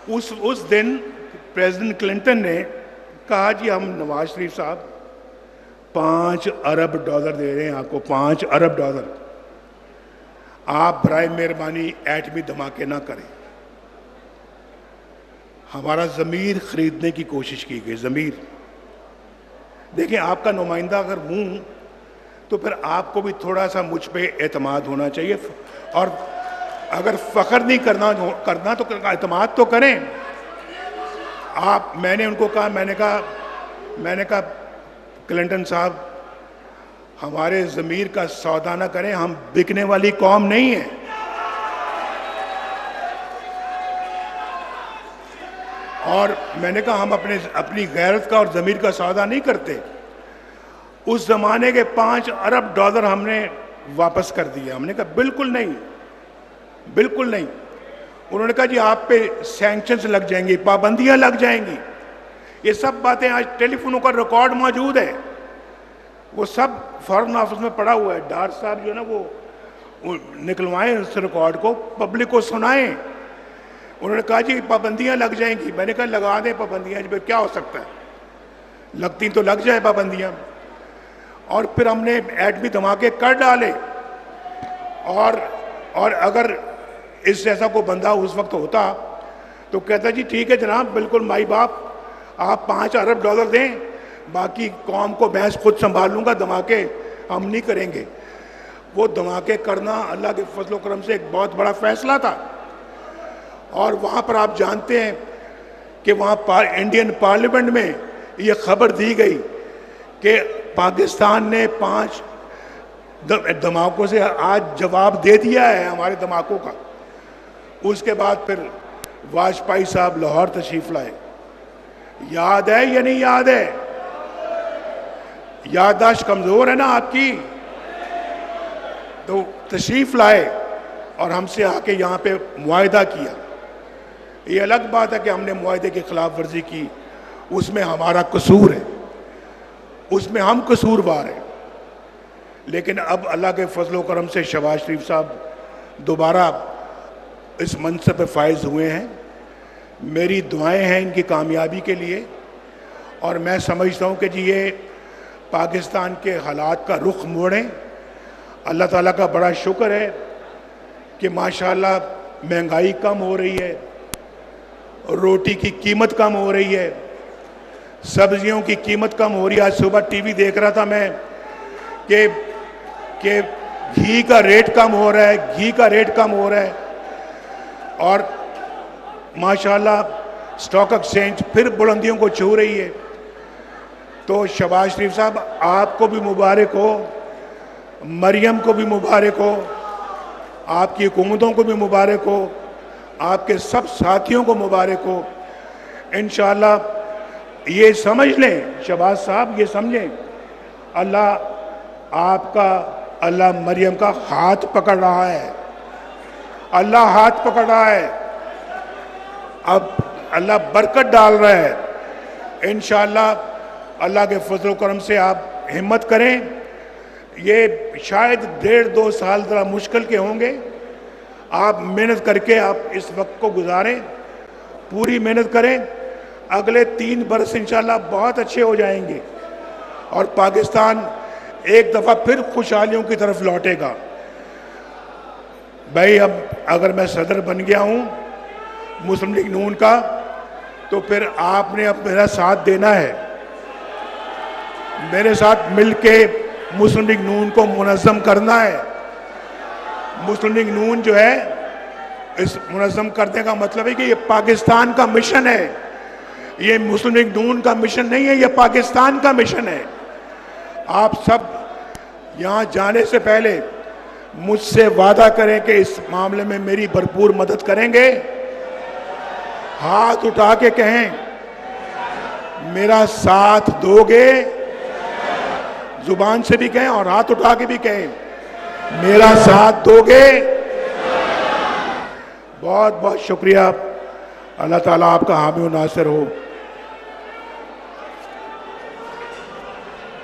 اس دن president Clinton نے کہا جی ہم نواز شریف صاحب $5 ارب دے رہے ہیں آپ کو، $5 ارب، آپ برائے مہربانی ایٹمی دھماکے نہ کریں۔ ہمارا ضمیر خریدنے کی کوشش کی گئی، ضمیر۔ دیکھیں آپ کا نمائندہ اگر ہوں تو پھر آپ کو بھی تھوڑا سا مجھ پہ اعتماد ہونا چاہیے، اور اگر فخر نہیں کرنا تو اعتماد تو کریں۔ میں نے ان کو کہا، میں نے کہا کلنٹن صاحب ہمارے ضمیر کا سودا نہ کریں، ہم بکنے والی قوم نہیں ہیں۔ اور میں نے کہا ہم اپنی غیرت کا اور ضمیر کا سودا نہیں کرتے۔ اس زمانے کے $5 ارب ہم نے واپس کر دیا۔ ہم نے کہا بالکل نہیں، بالکل نہیں۔ انہوں نے کہا جی آپ پہ سینکشنز لگ جائیں گی، پابندیاں لگ جائیں گی۔ یہ سب باتیں آج ٹیلی فونوں کا ریکارڈ موجود ہے، وہ سب فارن آفس میں پڑا ہوا ہے۔ ڈار صاحب جو ہے نا وہ نکلوائیں اس ریکارڈ کو، پبلک کو سنائیں۔ انہوں نے کہا جی پابندیاں لگ جائیں گی۔ میں نے کہا لگا دیں پابندیاں، جی کیا ہو سکتا ہے، لگتی تو لگ جائے پابندیاں۔ اور پھر ہم نے ایٹمی دھماکے کر ڈالے، اور اگر اس جیسا کوئی بندہ اس وقت ہوتا تو کہتا جی ٹھیک ہے جناب، بالکل مائی باپ، آپ $5 ارب دیں، باقی قوم کو میں خود سنبھال لوں گا، دھماکے ہم نہیں کریں گے۔ وہ دھماکے کرنا اللہ کے فضل و کرم سے ایک بہت بڑا فیصلہ تھا۔ اور وہاں پر آپ جانتے ہیں کہ وہاں انڈین پارلیمنٹ میں یہ خبر دی گئی کہ پاکستان نے 5 دھماکوں سے آج جواب دے دیا ہے ہمارے دھماکوں کا۔ اس کے بعد پھر واجپئی صاحب لاہور تشریف لائے۔ یاد ہے یا نہیں یاد ہے؟ یادداشت کمزور ہے نا آپ کی؟ تو تشریف لائے اور ہم سے آ کے یہاں پہ معاہدہ کیا۔ یہ الگ بات ہے کہ ہم نے معاہدے کی خلاف ورزی کی، اس میں ہمارا قصور ہے، اس میں ہم قصوروار ہیں۔ لیکن اب اللہ کے فضل و کرم سے شہباز شریف صاحب دوبارہ اس منصب پہ فائز ہوئے ہیں۔ میری دعائیں ہیں ان کی کامیابی کے لیے، اور میں سمجھتا ہوں کہ جی یہ پاکستان کے حالات کا رخ موڑیں۔ اللہ تعالیٰ کا بڑا شکر ہے کہ ماشاءاللہ مہنگائی کم ہو رہی ہے، روٹی کی قیمت کم ہو رہی ہے، سبزیوں کی قیمت کم ہو رہی ہے۔ آج صبح ٹی وی دیکھ رہا تھا میں کہ گھی کا ریٹ کم ہو رہا ہے، گھی کا ریٹ کم ہو رہا ہے، اور ماشاءاللہ سٹاک ایکسچینج پھر بلندیوں کو چھو رہی ہے۔ تو شہباز شریف صاحب آپ کو بھی مبارک ہو، مریم کو بھی مبارک ہو، آپ کی حکومتوں کو بھی مبارک ہو، آپ کے سب ساتھیوں کو مبارک ہو۔ انشاءاللہ یہ سمجھ لیں شہباز صاحب، یہ سمجھیں اللہ آپ کا، اللہ مریم کا ہاتھ پکڑ رہا ہے، اللہ ہاتھ پکڑ رہا ہے، اب اللہ برکت ڈال رہا ہے۔ انشاءاللہ اللہ کے فضل و کرم سے آپ ہمت کریں۔ یہ شاید 1.5-2 سال ذرا مشکل کے ہوں گے، آپ محنت کر کے آپ اس وقت کو گزاریں، پوری محنت کریں۔ اگلے 3 برس انشاءاللہ بہت اچھے ہو جائیں گے، اور پاکستان ایک دفعہ پھر خوشحالیوں کی طرف لوٹے گا۔ بھائی اب اگر میں صدر بن گیا ہوں مسلم لیگ نون کا، تو پھر آپ نے اب میرا ساتھ دینا ہے، میرے ساتھ مل کے مسلم لیگ نون کو منظم کرنا ہے۔ مسلم لیگ نون جو ہے، اس منظم کرنے کا مطلب ہے کہ یہ پاکستان کا مشن ہے، یہ مسلم لیگ نون کا مشن نہیں ہے، یہ پاکستان کا مشن ہے۔ آپ سب یہاں جانے سے پہلے مجھ سے وعدہ کریں کہ اس معاملے میں میری بھرپور مدد کریں گے۔ ہاتھ اٹھا کے کہیں میرا ساتھ دو گے، زبان سے بھی کہیں اور ہاتھ اٹھا کے بھی کہیں میرا ساتھ دو گے۔ بہت بہت شکریہ، اللہ تعالیٰ آپ کا حامی و ناصر ہو۔